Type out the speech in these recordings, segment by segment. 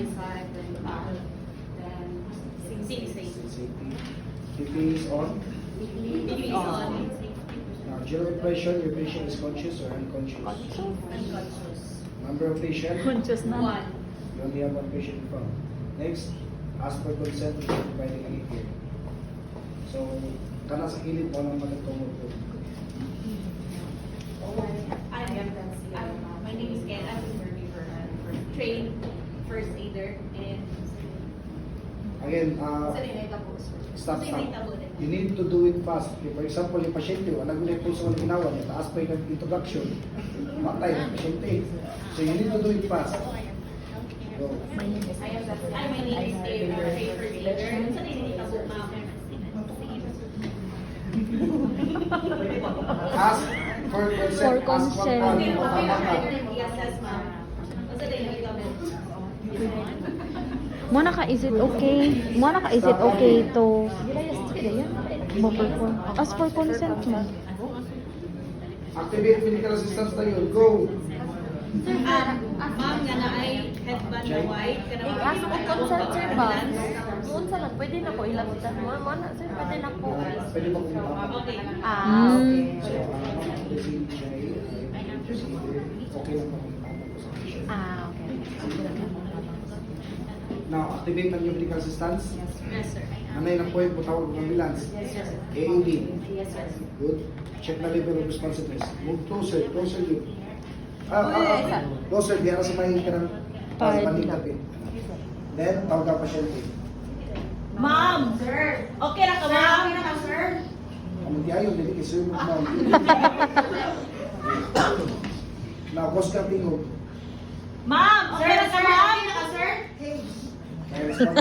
side, then back, then 680. BP is on. BP is on. Now, general impression, your patient is conscious or unconscious? Unconscious. Number of patient, Conscious na. 1. you only have one patient in front. Next, ask for consent to providing any care. So, kana sa kilid mo lang matutungod po. My name is Ken. I'm a trained first aider and Again, stop. You need to do it fast. Okay, for example, yung pasyente, wala gulit po sa ginawa niya, taas pa yung introduction, matay ang pasyente. So you need to do it fast. Go. my name is Dave. I'm a trained first aider. Sa nilita po, ma'am. Ask for consent. For Ask for consent. I-assess, ma'am. Sa nilita po. Muna ka, is it okay? Muna ka, is it okay to mo-perform? Ask for consent mo. Activate medical assistance na yun. Go. Ma'am, nga na ay headband na white. I-ask ko consent, sir, ba? Doon sa lang, pwede na ko ilabutan mo. Mana, sir, pwede na po. Pwede mo kung Okay. Ah, okay. So, okay lang po kung tama po sa patient. Ah, okay. Now, activate lang yung medical assistance. Yes, sir. Nanay na po yung tawag ng ambulance. Yes, sir. AED. Yes, sir. Good. Check the level of responsiveness. Move closer you. Closer, diyan sa may kanang paning tapit. Then, tawag ang pasyente. Ma'am! Sir! Okay na ka, ma'am? Okay na ka, sir? Ang diayon, dili kay sir mo ma'am. Now, boss ka tingog. Ma'am! Okay na ka, ma'am? Okay na ka, sir? Kaya respond.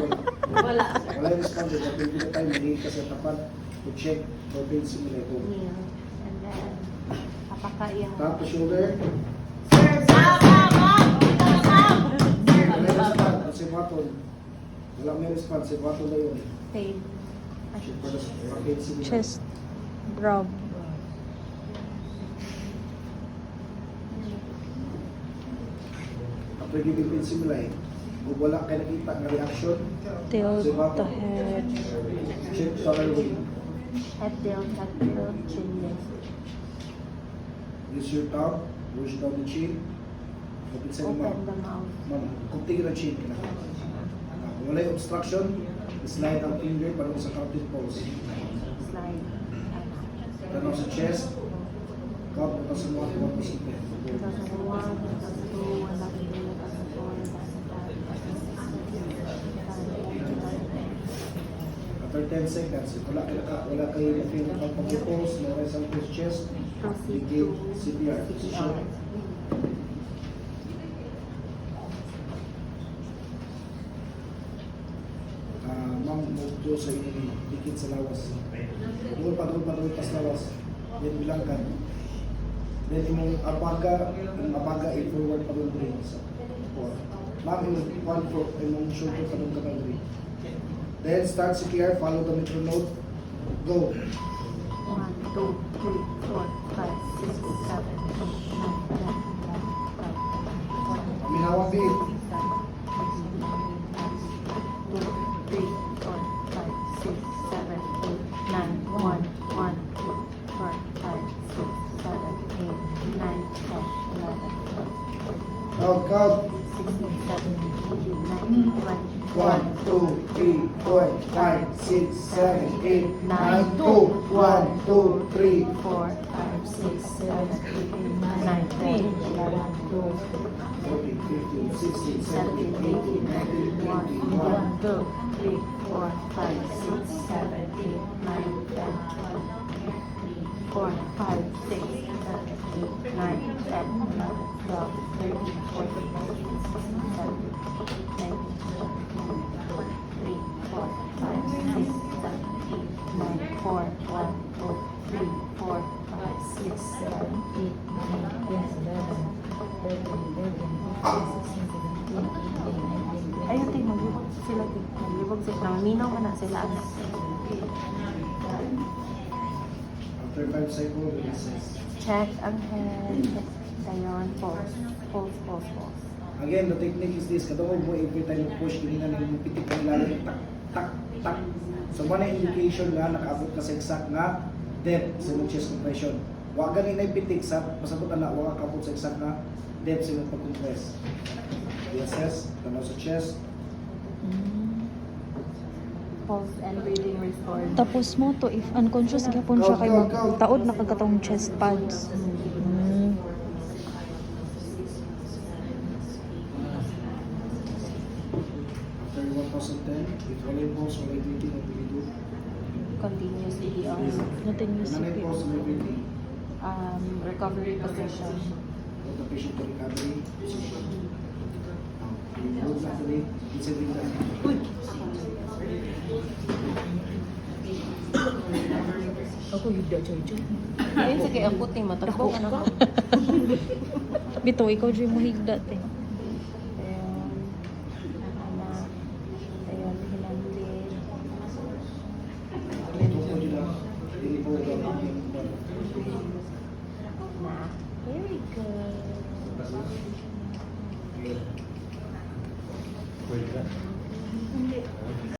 Wala. Wala yung respond. Dahil hindi tayo maliit kasi tapat to check for pain simulator. And then, papakaiya. Tap to shoulder. Sir! Ma'am! Ma'am! Okay na ka, ma'am? Wala yung respond. Si Waton. Wala may respond. Si Waton na yun. Pain. Check for the pain simulator. Chest. Rub. After giving pain simulator, kung wala kayo nakita na reaction, Tilt the head. check the airway. Head down, head down, chin lift. Use your tongue. Push down the chin. Open sa Open mouth. the mouth. Ma'am, kung tingin ang chin ka na. Kung wala yung obstruction, slide ang finger para sa counting pose. Slide. Tanaw sa chest. Count mo sa mga mga posible. 2001, 2002, 2003, 2004, After 10 seconds, wala kayo na-feel na pag-pose, meron sa chest, proceed begin to CPR. CPR. Ma'am, move sa inyo, dikit sa lawas. Doon pa sa lawas. Then bilang ka. Then yung apaga, i-forward pa doon rin sa 4. Ma'am, yung 1 foot, yung shoulder pa doon ka doon rin. Then start CPR, follow the metronome. Go. 1, 2, 3, 4, 5, 6, 7, 8, 9, 10, 11, 12, 13, 14, Minawang beat. 2, 3, 4, 5, 6, 7, 8, 9, 10, 11, 12, 13, 14, 15, 16, 17, 18, 19, 20, 1, 2, 3, 4, 5, 6, 7, 8, 9, 2, 1, 2, 3, 4, 5, 6, 7, 8, 9, 10, 11, 12, 14, 15, 16, 17, 17, 18, 19, 20, 1, 2, 3, 4, 5, 6, 7, 8, 9, 10, 4, 5, 6, 7, 8, 9, 10, 11, 12, 13, 14, 15, 16, 17, 18, 19, 4, 5, 6, 7, 8, 9, 4, 1, 2, 3, 4, 5, 6, 7, 8, 9, 10, 11, 12, 13, 14, 15, 16, 17, 18, 19, 20. Ayun, tayo, maglibog sila. Maglibog sila. Minaw man na sila. After 5 cycles, releases. Check ang head. Dayon, pulse. Pulse, pulse, pulse. Again, the technique is this. Kadungog mo every time you push, kiningan yung pitik ng ilalim, tak, tak, tak. So, mana indication nga nakaabot ka sa exact nga depth sa imong chest compression. Wa ganin na pitik sa pasabot na wa ka sa exact nga depth sa imong pag-compress. Yes, tanaw sa chest. Pulse and breathing restored. Tapos mo to, if unconscious gapon siya kay taod na kagkatong chest pads. After 1010, if wala yung pulse, wala yung breathing, what do we do? Continuously Nothing you Wala na yung pulse, wala yung breathing. recovery position. Put the patient to recovery position. Remove na ito rin. Isipin na. Ako yuda jojo. Ayun sa kaya puti matagpo ka na ko. Bito ikaw joy mo higda te. Ayun. Ayun, hinandin. Ito po nila. Hindi po gagawin. Na. Very good. Okay.